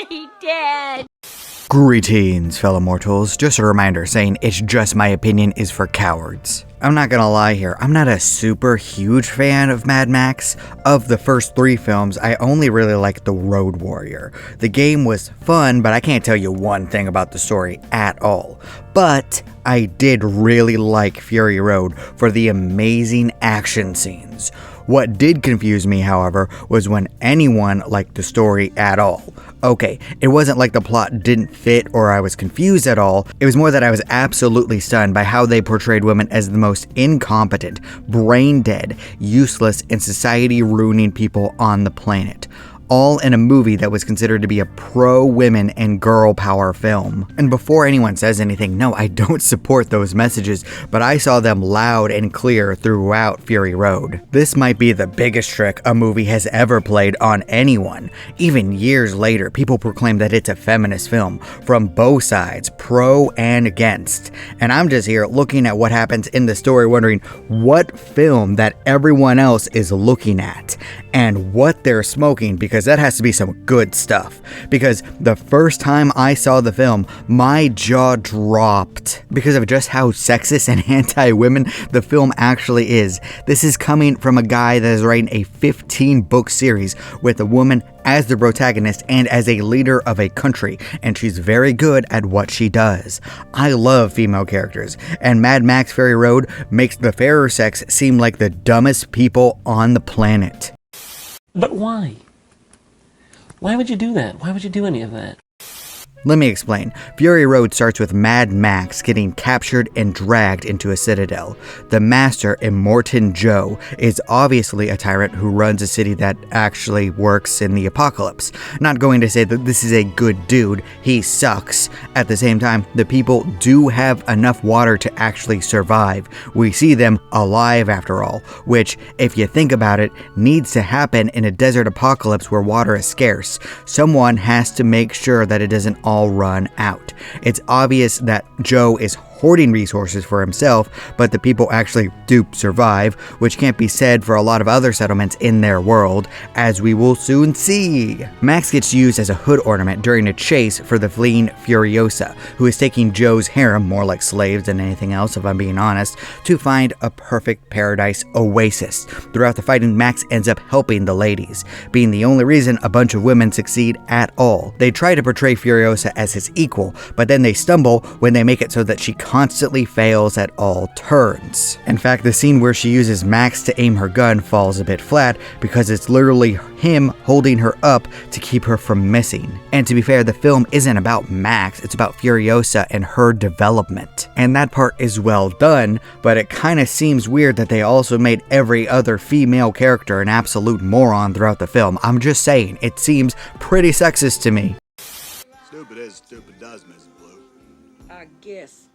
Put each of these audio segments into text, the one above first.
He did. Greetings, fellow mortals. Just a reminder saying it's just my opinion is for cowards. I'm not gonna lie here, I'm not a super huge fan of Mad Max. Of the first 3 films, I only really liked The Road Warrior. The game was fun, but I can't tell you one thing about the story at all. But I did really like Fury Road for the amazing action scenes. What did confuse me, however, was when anyone liked the story at all. Okay, it wasn't like the plot didn't fit or I was confused at all, it was more that I was absolutely stunned by how they portrayed women as the most incompetent, brain-dead, useless, and society-ruining people on the planet. All in a movie that was considered to be a pro-women and girl power film. And before anyone says anything, no, I don't support those messages, but I saw them loud and clear throughout Fury Road. This might be the biggest trick a movie has ever played on anyone. Even years later, people proclaim that it's a feminist film, from both sides, pro and against. And I'm just here looking at what happens in the story, wondering what film that everyone else is looking at, and what they're smoking, because that has to be some good stuff. Because the first time I saw the film, my jaw dropped because of just how sexist and anti-women the film actually is. This is coming from a guy that is writing a 15-book series with a woman as the protagonist and as a leader of a country, and she's very good at what she does. I love female characters, and Mad Max Fury Road makes the fairer sex seem like the dumbest people on the planet. But why? Why would you do that? Why would you do any of that? Let me explain. Fury Road starts with Mad Max getting captured and dragged into a citadel. The master, Immortan Joe, is obviously a tyrant who runs a city that actually works in the apocalypse. Not going to say that this is a good dude, he sucks. At the same time, the people do have enough water to actually survive. We see them alive after all, which, if you think about it, needs to happen in a desert apocalypse where water is scarce. Someone has to make sure that it doesn't all run out. It's obvious that Joe is hoarding resources for himself, but the people actually do survive, which can't be said for a lot of other settlements in their world, as we will soon see. Max gets used as a hood ornament during a chase for the fleeing Furiosa, who is taking Joe's harem, more like slaves than anything else if I'm being honest, to find a perfect paradise oasis. Throughout the fighting, Max ends up helping the ladies, being the only reason a bunch of women succeed at all. They try to portray Furiosa as his equal, but then they stumble when they make it so that she constantly fails at all turns. In fact, the scene where she uses Max to aim her gun falls a bit flat because it's literally him holding her up to keep her from missing. And to be fair, the film isn't about Max, it's about Furiosa and her development. And that part is well done, but it kinda seems weird that they also made every other female character an absolute moron throughout the film. I'm just saying, it seems pretty sexist to me. Stupid is, stupid does, Mrs. Blue. I guess.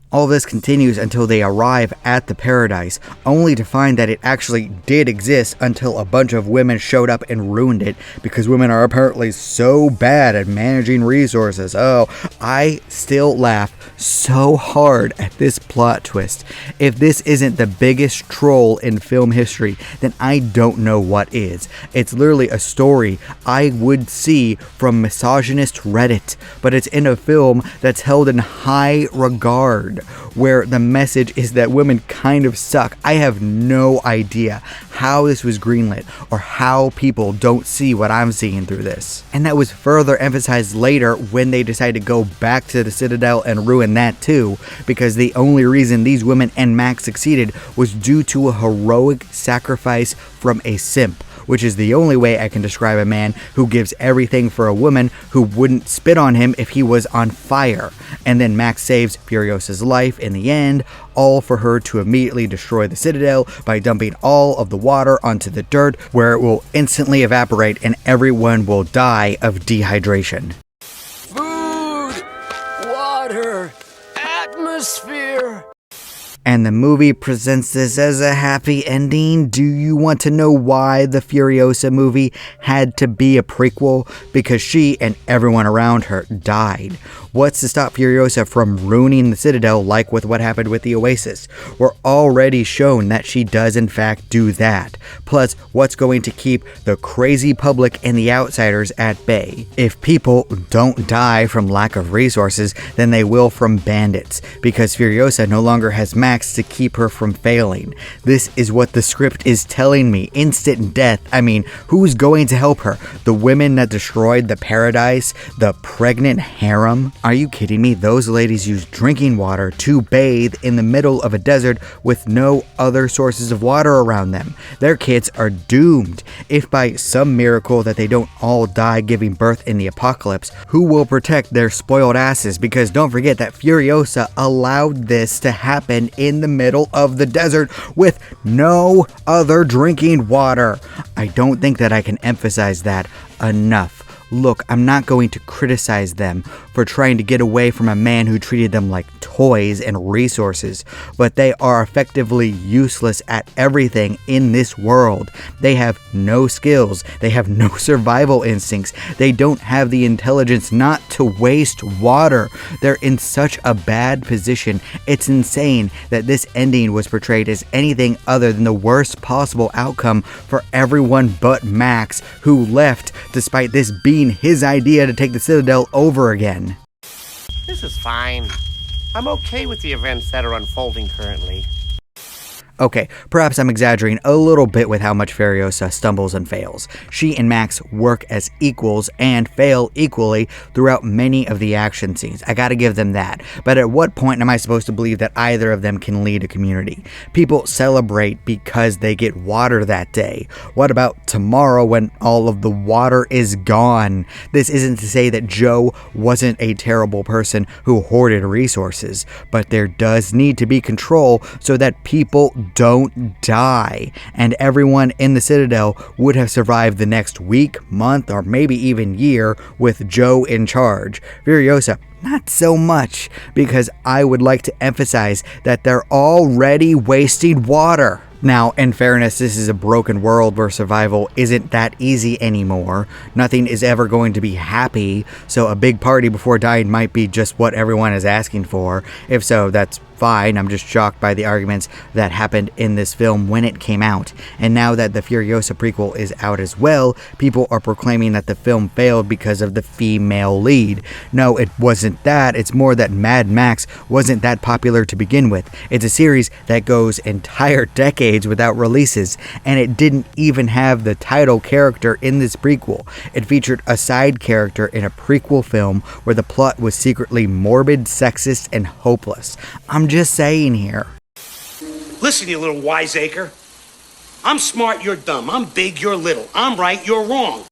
All this continues until they arrive at the paradise, only to find that it actually did exist until a bunch of women showed up and ruined it, because women are apparently so bad at managing resources. Oh, I still laugh so hard at this plot twist. If this isn't the biggest troll in film history, then I don't know what is. It's literally a story I would see from misogynist Reddit, but it's in a film that's held in high regard, where the message is that women kind of suck. I have no idea how this was greenlit or how people don't see what I'm seeing through this. And that was further emphasized later when they decided to go back to the Citadel and ruin that too, because the only reason these women and Max succeeded was due to a heroic sacrifice from a simp, which is the only way I can describe a man who gives everything for a woman who wouldn't spit on him if he was on fire. And then Max saves Furiosa's life in the end, all for her to immediately destroy the Citadel by dumping all of the water onto the dirt, where it will instantly evaporate and everyone will die of dehydration. Food, water, atmosphere. And the movie presents this as a happy ending. Do you want to know why the Furiosa movie had to be a prequel? Because she and everyone around her died. What's to stop Furiosa from ruining the Citadel like with what happened with the Oasis? We're already shown that she does in fact do that. Plus, what's going to keep the crazy public and the outsiders at bay? If people don't die from lack of resources, then they will from bandits, because Furiosa no longer has Max to keep her from failing. This is what the script is telling me. Instant death. I mean, who's going to help her? The women that destroyed the paradise? The pregnant harem? Are you kidding me? Those ladies use drinking water to bathe in the middle of a desert with no other sources of water around them. Their kids are doomed. If by some miracle that they don't all die giving birth in the apocalypse, who will protect their spoiled asses? Because don't forget that Furiosa allowed this to happen in the middle of the desert with no other drinking water. I don't think that I can emphasize that enough. Look, I'm not going to criticize them for trying to get away from a man who treated them like toys and resources, but they are effectively useless at everything in this world. They have no skills, they have no survival instincts, they don't have the intelligence not to waste water. They're in such a bad position. It's insane that this ending was portrayed as anything other than the worst possible outcome for everyone but Max, who left despite this being his idea to take the Citadel over again. This is fine. I'm okay with the events that are unfolding currently. Okay, perhaps I'm exaggerating a little bit with how much Furiosa stumbles and fails. She and Max work as equals and fail equally throughout many of the action scenes. I gotta give them that. But at what point am I supposed to believe that either of them can lead a community? People celebrate because they get water that day. What about tomorrow when all of the water is gone? This isn't to say that Joe wasn't a terrible person who hoarded resources, but there does need to be control so that people don't die, and everyone in the Citadel would have survived the next week, month, or maybe even year with Joe in charge. Furiosa, not so much, because I would like to emphasize that they're already wasting water. Now, in fairness, this is a broken world where survival isn't that easy anymore. Nothing is ever going to be happy, so a big party before dying might be just what everyone is asking for. If so, that's fine. I'm just shocked by the arguments that happened in this film when it came out. And now that the Furiosa prequel is out as well, people are proclaiming that the film failed because of the female lead. No, it wasn't that. It's more that Mad Max wasn't that popular to begin with. It's a series that goes entire decades without releases, and it didn't even have the title character in this prequel. It featured a side character in a prequel film where the plot was secretly morbid, sexist, and hopeless. I'm just saying here. Listen, you little wiseacre. I'm smart, you're dumb. I'm big, you're little. I'm right, you're wrong.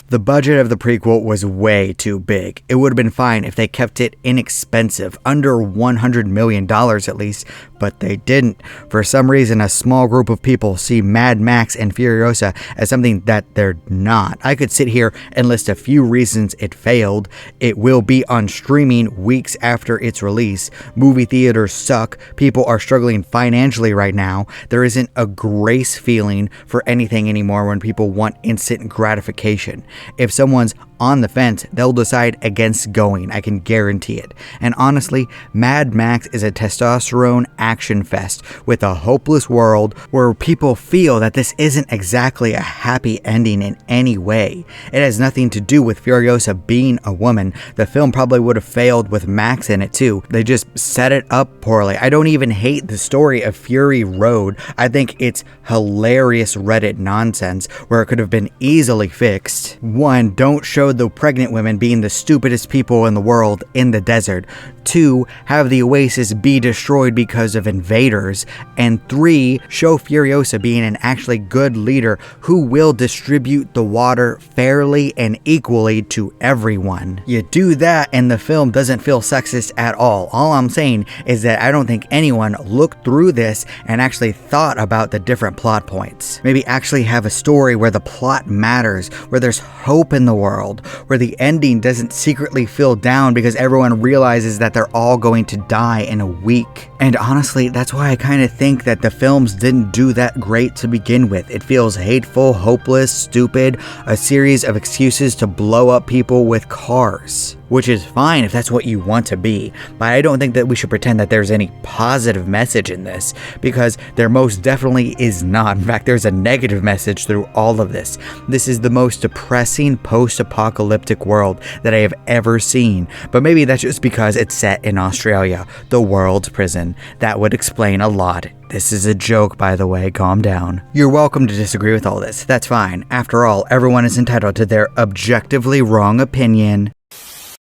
The budget of the prequel was way too big. It would have been fine if they kept it inexpensive, under $100 million at least, but they didn't. For some reason, a small group of people see Mad Max and Furiosa as something that they're not. I could sit here and list a few reasons it failed. It will be on streaming weeks after its release. Movie theaters suck. People are struggling financially right now. There isn't a grace feeling for anything anymore when people want instant gratification. If someone's on the fence, they'll decide against going. I can guarantee it. And honestly, Mad Max is a testosterone action fest with a hopeless world where people feel that this isn't exactly a happy ending in any way. It has nothing to do with Furiosa being a woman. The film probably would have failed with Max in it too. They just set it up poorly. I don't even hate the story of Fury Road. I think it's hilarious Reddit nonsense where it could have been easily fixed. 1, don't show the pregnant women being the stupidest people in the world in the desert. 2, have the Oasis be destroyed because of invaders. And 3, show Furiosa being an actually good leader who will distribute the water fairly and equally to everyone. You do that and the film doesn't feel sexist at all. All I'm saying is that I don't think anyone looked through this and actually thought about the different plot points. Maybe actually have a story where the plot matters, where there's hope in the world, where the ending doesn't secretly feel down because everyone realizes that they're all going to die in a week. And honestly, that's why I kind of think that the films didn't do that great to begin with. It feels hateful, hopeless, stupid, a series of excuses to blow up people with cars. Which is fine if that's what you want to be, but I don't think that we should pretend that there's any positive message in this, because there most definitely is not. In fact, there's a negative message through all of this. This is the most depressing post-apocalyptic world that I have ever seen, but maybe that's just because it's set in Australia, the world's prison. That would explain a lot. This is a joke, by the way, calm down. You're welcome to disagree with all this, that's fine. After all, everyone is entitled to their objectively wrong opinion.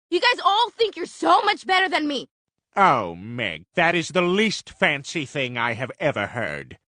You guys all think you're so much better than me. Oh, Meg, that is the least fancy thing I have ever heard.